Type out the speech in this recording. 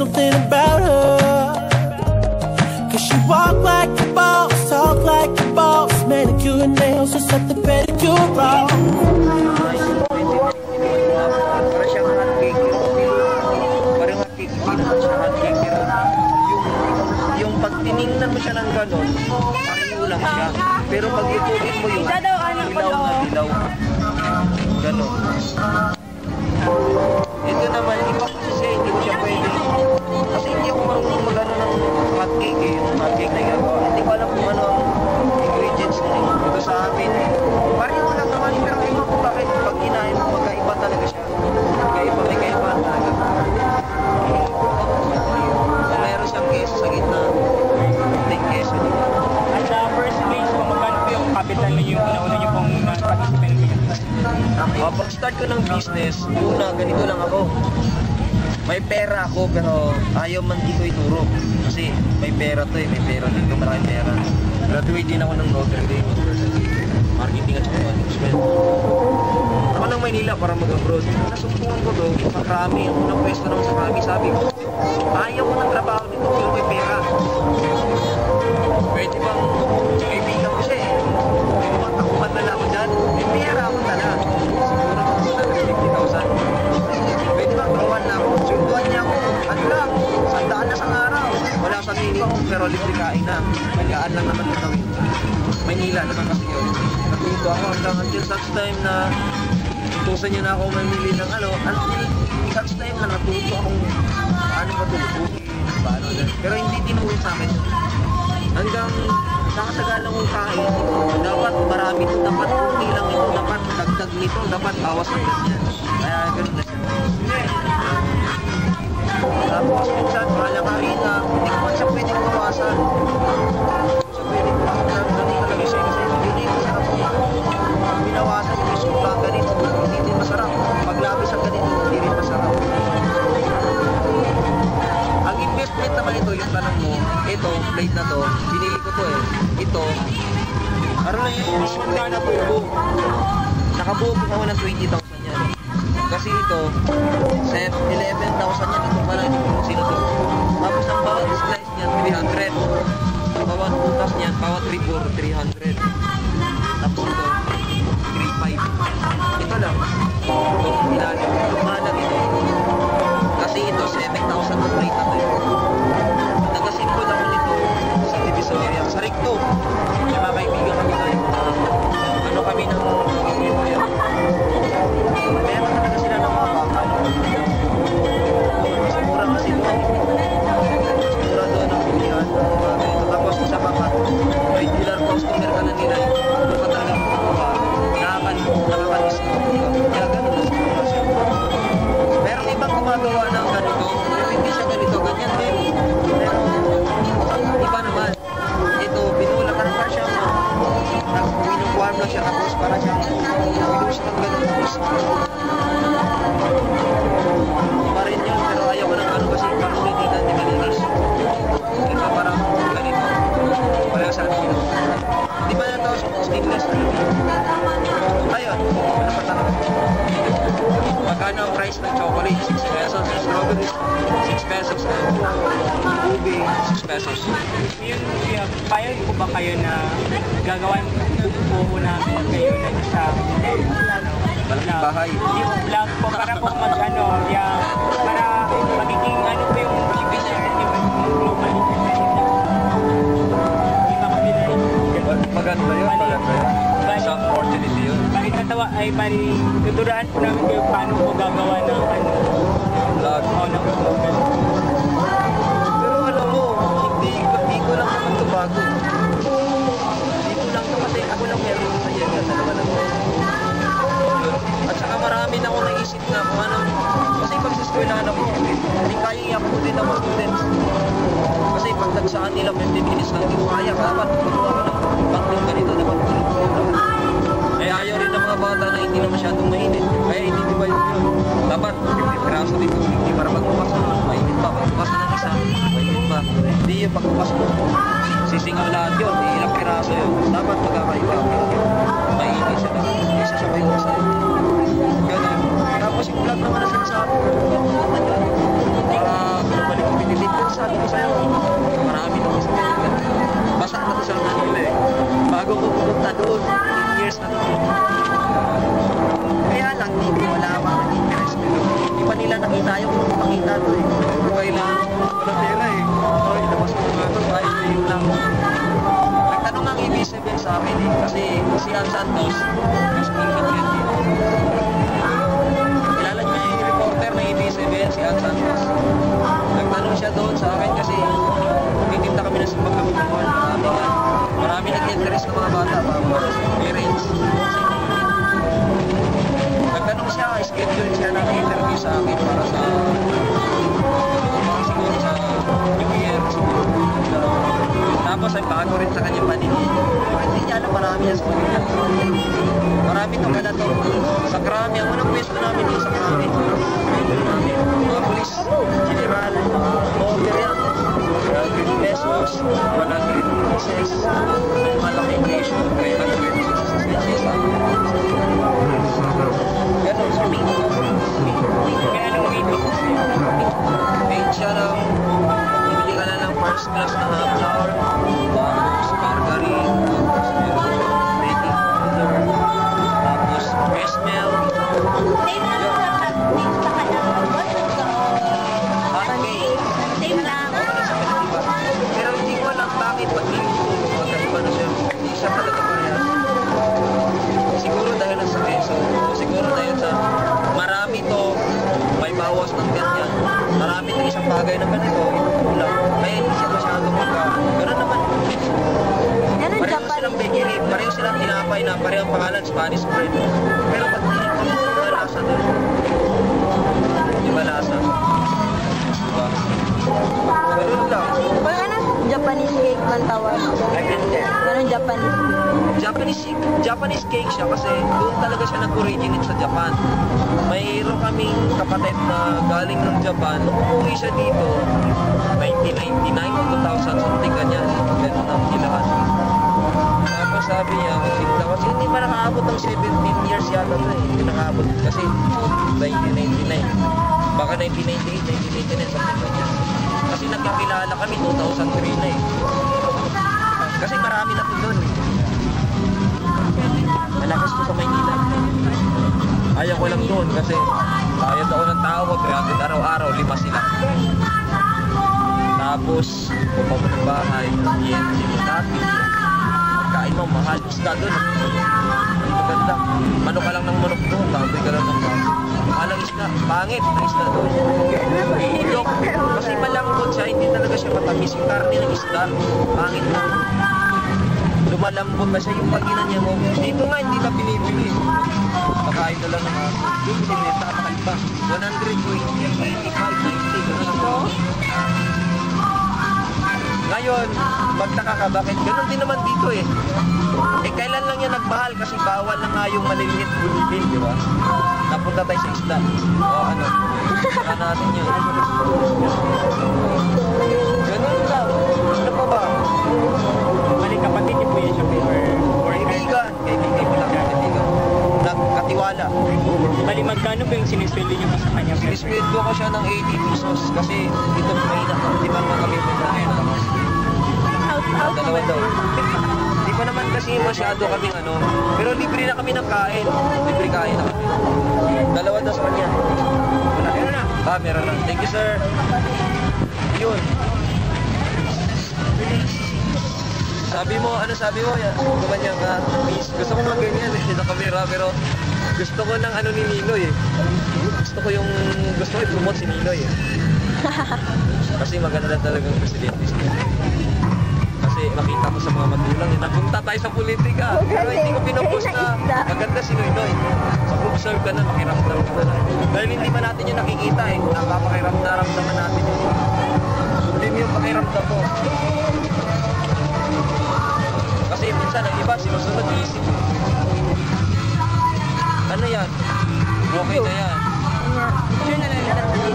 something about her. Cause she walk like a boss, talk like a boss, manicure and nails, just set the pedicure off. Yung pag tiningnan mo siya ng ganon, pareho lang siya. Pero pag ituloy mo yun, dilaw na dilaw. Ganon. Ito naman, iba kasi siya, hindi ko siya pwede. Kasi hindi ako marunong mag-ano ng hotcake eh, yung hotcake na ginagawa. Hindi ko alam kung ano ang ingredients na eh. Ito sa amin, pareho lang naman, pero iba ko bakit pag kinain mo, magkaiba talaga siya. Magkaiba, may kaibahan talaga. Meron siyang keso sa gitna. May keso dito. At sa first place, kung magkano po yung capital na yung una niyo pong pag-spend niyo? Pag-start ko ng business, una, ganito lang ako. May pera ako, pero ayaw man dito ituro. Kasi may pera to eh, may pera dito, maraming pera. Graduate din ako ng Notre Dame. Marketing at management. Ako ng Maynila para mag-abroad. Nasumpungan ko to, sa Krami. Ang unang pwesto naman sa Krami, sabi ko, ayaw ko ng trabaho dito, pero may pera. Pwede bang kaibigan ko siya eh. Pwede bang takuman na lang ako dyan? May pera ako talaga. Siguro ako sa 50,000. Pwede bang takuman na ako? Sunduan niya ako. Ano lang, sandaan na sa araw. Wala sa minimum, pero libre kain na. Magaan lang naman ito. Maynila naman kasi yun. Natuto ako hanggang until such time na tutusan niya na ako mamili ng ano. Until such time na natuto akong paano matulog. Paano na. Pero hindi tinuro sa akin. Hanggang nakasagalang kong kain, dapat marami ito, dapat kunti lang ito, dapat dagdag nito, dapat bawas ng ganyan. Kaya ganoon na siya. Tapos minsan, malakain na, hindi naman siya pwedeng bawasan. Siya pwedeng bawasan ng ganito lang siya kasi hindi masarap niya. Pag binawasan yung isula ganito, hindi din masarap. Pag labis ang ganito, hindi rin masarap. Ang investment naman ito, yung tanong mo, ito, plate na to, binili ko to eh. Ito, karoon na yung isula na tubo. Nakabuo ko ako ng 20,000 yan. Kasi ito, set 11,000 yan. Ito pala, ito kung sino to. Tapos ang bawat slice niyan, 300. Bawat butas niyan, bawat ribor, 300. Tapos ito, 3,500. Ito lang. Ito, ilalim. Ito, mahalag ito. Kasi ito, 7,000 na plate na to. Nagasimpod ako nito sa Divisoria. Sa Recto. May mga kaibigan kami tayo. Ano kami ng Divisoria. Meron talaga sila ng mga bakal. Sigura kasi doon. Sigura doon ang pilihan. Tapos sa bakat, may dealer customer ka na nila. Doon ka talaga magpapaba. Nakaka-discount. Kaya ganun na sigura siya. Merong ibang gumagawa ng ganito. Pero hindi siya ganito. Ganyan din. Pero iba naman. Ito, binula ka na siya. Binukuhan mo siya. Tapos para siya binulis ng ganun. Iba rin yun. Pero ayaw ko ng ano kasi parang hindi natin malinis. Ito parang ganito. Wala sa atin. Di ba na ito stainless na? Ayun. Wala pa talaga. Magkano ang price ng chocolate? 6 pesos. Strawberries, 6 pesos. Ube, 6 pesos. Yun, payag po ba kayo na gagawan po namin kayo na isang malaking bahay? Yung vlog po para po mag-ano, para magiging ano po yung bibigyan yung global Maganda yun, maganda yun. Isang opportunity yun. Bakit natawa ay bali, tuturaan po namin kayo paano po gagawa ng ano, vlog. Pero alam mo, hindi ko lang naman ito bago. Hindi ko lang ito kasi ako lang meron sa yan. Dalawa lang. At saka marami na akong naisip na kung ano. Kasi pag sa eskwelahan ako, hindi kaya i-uploadin ang mga students. Kasi pag nagsaan nila 50 minutes lang, hindi ko kaya. Dapat magawa ko ng tatlong ganito na pag-tulog. Kaya ayaw rin ng mga bata na hindi na masyadong mainit. Kaya hindi ba yun? Dapat 50 piraso dito. Hindi para pagbukas mo, mainit pa. Pagbukas mo ng isa, mainit pa. Hindi yung pagbukas mo, sisingaw lahat yun. Ilang piraso yun. Dapat magkakaiba. Mainit siya lang. Hindi siya sabay ko sa'yo. Ganun. Tapos yung vlog naman na sinasabi ko. Para globally sabi ko sa'yo, marami nang East-American. Basa na to sa Manila eh. Bago ko pumunta doon, 10 years na to. Kaya lang, di ko wala akong interest. Di pa nila nakita yung pakita to eh. Pero kailangan ko wala pera eh. So, ilabas ko nga ito, kahit yun lang. Nagtanong ang EB7 sa akin eh. Kasi si Al Santos, gusto ko yung kilala niyo yung reporter ng EB7, si Al Santos. Nagtanong siya doon sa akin kasi titinda kami ng simbang kami doon. Marami nag-interest ng mga bata, mga parents. Nagtanong siya, schedule siya ng interview sa akin para sa siguro sa New Year siguro. Tapos ay bago rin sa kanyang panini. Hindi niya alam, marami yan sa pamilya. Marami itong kada to. Sa Krami, ang unang pwesto namin dito sa Krami. Mga polis, general, order yan. 100 pesos, 100 pieces, malaki presyo, 300 pieces. Ganon sa meat. Kaya anong waiting? Paid siya ng, bibili ka na ng first class na half flour, tapos margarine, tapos meron baking powder, tapos fresh milk. Same lang sa name sa kanya. Hot cake. Same lang. Pero hindi ko alam bakit magkaiba na siya. Hindi siya talaga parehas. Siguro dahil sa peso. Siguro dahil sa marami to, may bawas ng ganyan. Marami ng isang bagay na ganito, ito kulang. Kaya hindi siya masyadong magka. Ganun naman. Yan ang Pareho Japan. silang bakery, pareho silang tinapay na pareho ang pangalan, Spanish bread. Pero pag iba lasa doon. Iba lasa. Diba? Ganun lang. Pag ano, Japanese cake man tawag. Ganun Japanese cake siya kasi doon talaga siya nag-originate sa Japan. Mayroon kaming kapatid na galing ng Japan. Nung umuwi siya dito, 1999 o 2000, something ganyan. Ganun ang ilaan. Tapos sabi niya, kasi hindi pa nakaabot ng 17 years yata ito eh. Hindi nakaabot kasi 1999. Baka 1998, 1999, something ganyan. Kasi nagkakilala kami 2003 na eh. Kasi marami na po doon eh. Malakas ko sa Maynila. Ayaw ko lang doon kasi bayad ako ng tawag, 300 araw-araw, 5 sila. Tapos, pupaw mo ng bahay, yen, dati. Kain mo, mahal. Isda doon. Hindi maganda. Manok ka lang ng manok doon, baboy ka lang ng baboy. Mahal ang isda. Pangit ang isda doon. Ilok. Kasi malambot siya, hindi talaga siya matamis. Yung karne ng isda, pangit na. Lumalambot na siya yung paginan niya mo. Dito nga, hindi na pinipili. Pakain na lang ng doon, sineta ka pa. 120, 85, 90, gano'n lang. Ngayon, magtaka ka, bakit? Ganon din naman dito eh. Eh, kailan lang yan nagmahal kasi bawal na nga yung maliliit bulibin, di ba? Napunta tayo sa isda. O ano, saka natin yun. Ganon lang. Ano pa ba? Balik kapatid niyo po yun siya or Kaibigan mo lang, kaibigan. Nagkatiwala. Bali magkano po yung sinisweldo niyo po sa kanya? Sinisweldo ko siya ng 80 pesos kasi dito mahina. Di ba mga kami po dalawa daw. Di pa naman kasi masyado kaming ano. Pero libre na kami ng kain. Libre kain na kami. Dalawa daw sa kanya. Meron na. Meron na. Thank you, sir. Yun. Sabi mo, ano sabi mo? Kumanya nga, gusto ko mag-ganyan eh, sa camera, pero gusto ko ng ano ni Ninoy eh. Gusto ko i-promote si Ninoy eh. Kasi maganda talagang presidente siya. Kasi makita ko sa mga magulang eh, napunta tayo sa politika. Pero hindi ko pinupost na maganda si Ninoy. So, observe ka na, makiramdam ka na. Dahil hindi man natin yung nakikita eh, napapakiramdaman natin yung sundin yung pakiramdam mo. Kasi minsan ang iba sinusunod isip. Ano yan? Okay na yan. Sure na lang natin.